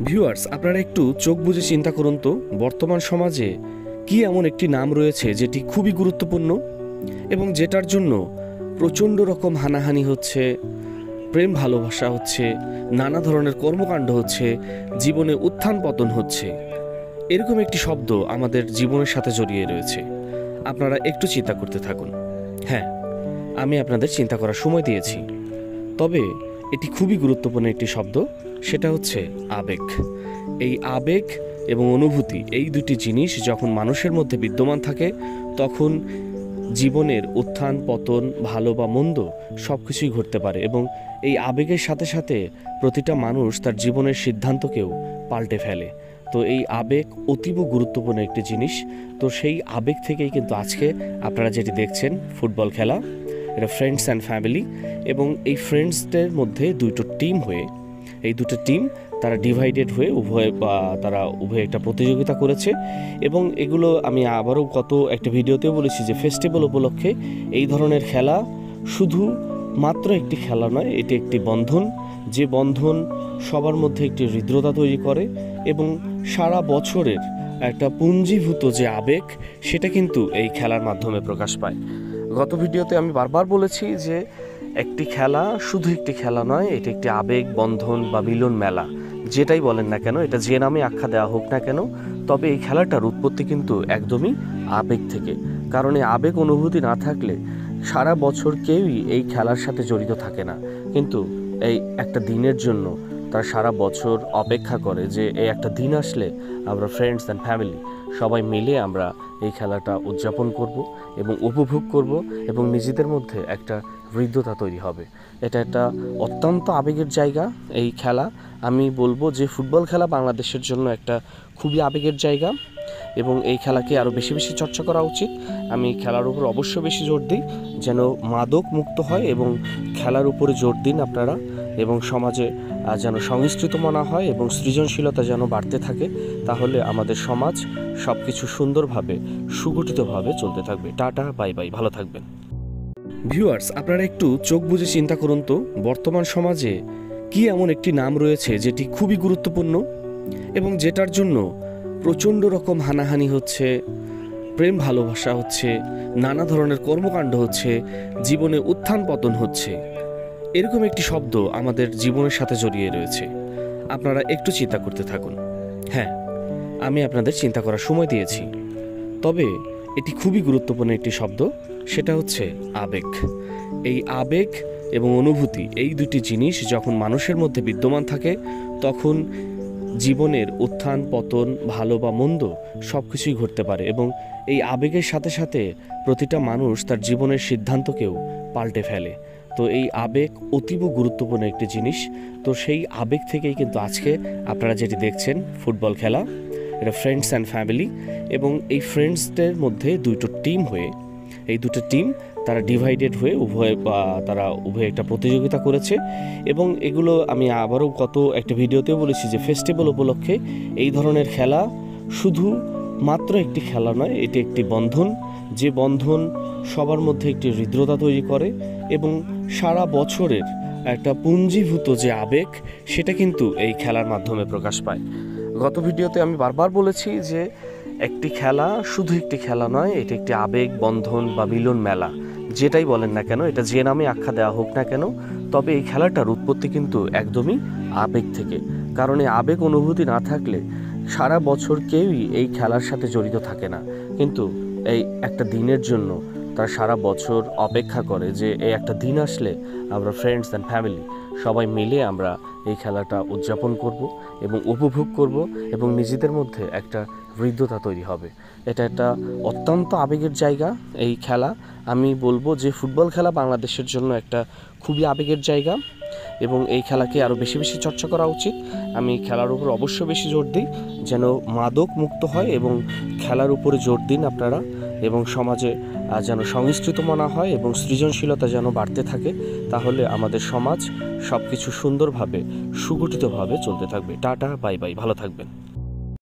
Viewers, আপনারা একটু চোখ বুজে চিন্তা করুন তো, বর্তমান সমাজে কি এমন একটি নাম রয়েছে যেটি খুবই গুরুত্বপূর্ণ এবং যেটার জন্য প্রচণ্ড রকম হানাহানি হচ্ছে, প্রেম ভালোবাসা হচ্ছে, নানা ধরনের কর্মকাণ্ড হচ্ছে, জীবনে উত্থান পতন হচ্ছে। এরকম একটি শব্দ আমাদের জীবনের সাথে জড়িয়ে রয়েছে। আপনারা একটু চিন্তা করতে থাকুন। হ্যাঁ, আমি আপনাদের চিন্তা করার সময় দিয়েছি, তবে এটি খুবই গুরুত্বপূর্ণ একটি শব্দ, সেটা হচ্ছে আবেগ। এই আবেগ এবং অনুভূতি, এই দুটি জিনিস যখন মানুষের মধ্যে বিদ্যমান থাকে, তখন জীবনের উত্থান পতন, ভালো বা মন্দ সব কিছুই ঘটতে পারে এবং এই আবেগের সাথে সাথে প্রতিটা মানুষ তার জীবনের সিদ্ধান্তকেও পাল্টে ফেলে। তো এই আবেগ অতীব গুরুত্বপূর্ণ একটি জিনিস। তো সেই আবেগ থেকেই কিন্তু আজকে আপনারা যেটি দেখছেন, ফুটবল খেলা, এটা ফ্রেন্ডস অ্যান্ড ফ্যামিলি, এবং এই ফ্রেন্ডসদের মধ্যে দুটো টিম হয়ে, এই দুটো টিম তারা ডিভাইডেড হয়ে তারা উভয়ে একটা প্রতিযোগিতা করেছে। এবং এগুলো আমি আবারও গত একটা ভিডিওতেও বলেছি যে ফেস্টিভ্যাল উপলক্ষে এই ধরনের খেলা শুধু মাত্র একটি খেলা নয়, এটি একটি বন্ধন, যে বন্ধন সবার মধ্যে একটি হৃদ্রতা তৈরি করে এবং সারা বছরের একটা পুঞ্জীভূত যে আবেগ, সেটা কিন্তু এই খেলার মাধ্যমে প্রকাশ পায়। গত ভিডিওতে আমি বারবার বলেছি যে একটি খেলা শুধু একটি খেলা নয়, এটি একটি আবেগ বন্ধন বা মিলন মেলা, যেটাই বলেন না কেন, এটা যে নামে আখ্যা দেওয়া হোক না কেন, তবে এই খেলাটার উৎপত্তি কিন্তু একদমই আবেগ থেকে। কারণ এই আবেগ অনুভূতি না থাকলে সারা বছর কেউই এই খেলার সাথে জড়িত থাকে না, কিন্তু এই একটা দিনের জন্য তারা সারা বছর অপেক্ষা করে যে এই একটা দিন আসলে আমরা ফ্রেন্ডস অ্যান্ড ফ্যামিলি সবাই মিলে আমরা এই খেলাটা উদযাপন করব এবং উপভোগ করব এবং নিজেদের মধ্যে একটা হৃদ্যতা তৈরি হবে। এটা একটা অত্যন্ত আবেগের জায়গা এই খেলা। আমি বলবো যে ফুটবল খেলা বাংলাদেশের জন্য একটা খুবই আবেগের জায়গা এবং এই খেলাকে আরও বেশি বেশি চর্চা করা উচিত। আমি খেলার উপর অবশ্য বেশি জোর দিই যেন মাদক মুক্ত হয় এবং খেলার উপরে জোর দিন আপনারা, এবং সমাজে যেন সংস্কৃত মনা হয় এবং সৃজনশীলতা যেন বাড়তে থাকে। তাহলে আমাদের সমাজ সব কিছু সুন্দরভাবে সুগঠিতভাবে চলতে থাকবে। টাটা, বাই বাই, ভালো থাকবেন। ভিউয়ার্স, আপনারা একটু চোখ বুজে চিন্তা করুন তো, বর্তমান সমাজে কি এমন একটি নাম রয়েছে যেটি খুবই গুরুত্বপূর্ণ এবং যেটার জন্য প্রচণ্ড রকম হানাহানি হচ্ছে, প্রেম ভালোবাসা হচ্ছে, নানা ধরনের কর্মকাণ্ড হচ্ছে, জীবনে উত্থান পতন হচ্ছে। এরকম একটি শব্দ আমাদের জীবনের সাথে জড়িয়ে রয়েছে। আপনারা একটু চিন্তা করতে থাকুন। হ্যাঁ, আমি আপনাদের চিন্তা করার সময় দিয়েছি, তবে এটি খুবই গুরুত্বপূর্ণ একটি শব্দ, সেটা হচ্ছে আবেগ। এই আবেগ এবং অনুভূতি, এই দুটি জিনিস যখন মানুষের মধ্যে বিদ্যমান থাকে, তখন জীবনের উত্থান পতন, ভালো বা মন্দ সব কিছুই ঘটতে পারে এবং এই আবেগের সাথে সাথে প্রতিটা মানুষ তার জীবনের সিদ্ধান্তকেও পাল্টে ফেলে। তো এই আবেগ অতীব গুরুত্বপূর্ণ একটি জিনিস। তো সেই আবেগ থেকেই কিন্তু আজকে আপনারা যেটি দেখছেন, ফুটবল খেলা, এটা ফ্রেন্ডস অ্যান্ড ফ্যামিলি, এবং এই ফ্রেন্ডসদের মধ্যে দুটো টিম হয়ে, এই দুটো টিম তারা ডিভাইডেড হয়ে তারা উভয়ে একটা প্রতিযোগিতা করেছে। এবং এগুলো আমি আবারও গত একটা ভিডিওতেও বলেছি যে ফেস্টিভ্যাল উপলক্ষে এই ধরনের খেলা শুধু মাত্র একটি খেলা নয়, এটি একটি বন্ধন, যে বন্ধন সবার মধ্যে একটি হৃদ্রতা তৈরি করে এবং সারা বছরের একটা পুঞ্জীভূত যে আবেগ, সেটা কিন্তু এই খেলার মাধ্যমে প্রকাশ পায়। গত ভিডিওতে আমি বারবার বলেছি যে একটি খেলা শুধু একটি খেলা নয়, এটি একটি আবেগ বন্ধন বা মিলন মেলা, যেটাই বলেন না কেন, এটা যে নামে আখ্যা দেওয়া হোক না কেন, তবে এই খেলাটার উৎপত্তি কিন্তু একদমই আবেগ থেকে। কারণ এই আবেগ অনুভূতি না থাকলে সারা বছর কেউই এই খেলার সাথে জড়িত থাকে না, কিন্তু এই একটা দিনের জন্য তারা সারা বছর অপেক্ষা করে যে এই একটা দিন আসলে আমরা ফ্রেন্ডস অ্যান্ড ফ্যামিলি সবাই মিলে আমরা এই খেলাটা উদযাপন করব এবং উপভোগ করব এবং নিজেদের মধ্যে একটা হৃদ্যতা তৈরি হবে। এটা একটা অত্যন্ত আবেগের জায়গা এই খেলা। আমি বলবো যে ফুটবল খেলা বাংলাদেশের জন্য একটা খুবই আবেগের জায়গা এবং এই খেলাকে আরও বেশি বেশি চর্চা করা উচিত। আমি খেলার উপর অবশ্য বেশি জোর দিই যেন মাদক মুক্ত হয় এবং খেলার উপরে জোর দিন আপনারা, এবং সমাজে যেন সংস্কৃত মনা হয় এবং সৃজনশীলতা যেন বাড়তে থাকে। তাহলে আমাদের সমাজ সব কিছু সুন্দরভাবে সুগঠিতভাবে চলতে থাকবে। টাটা, বাই বাই, ভালো থাকবেন।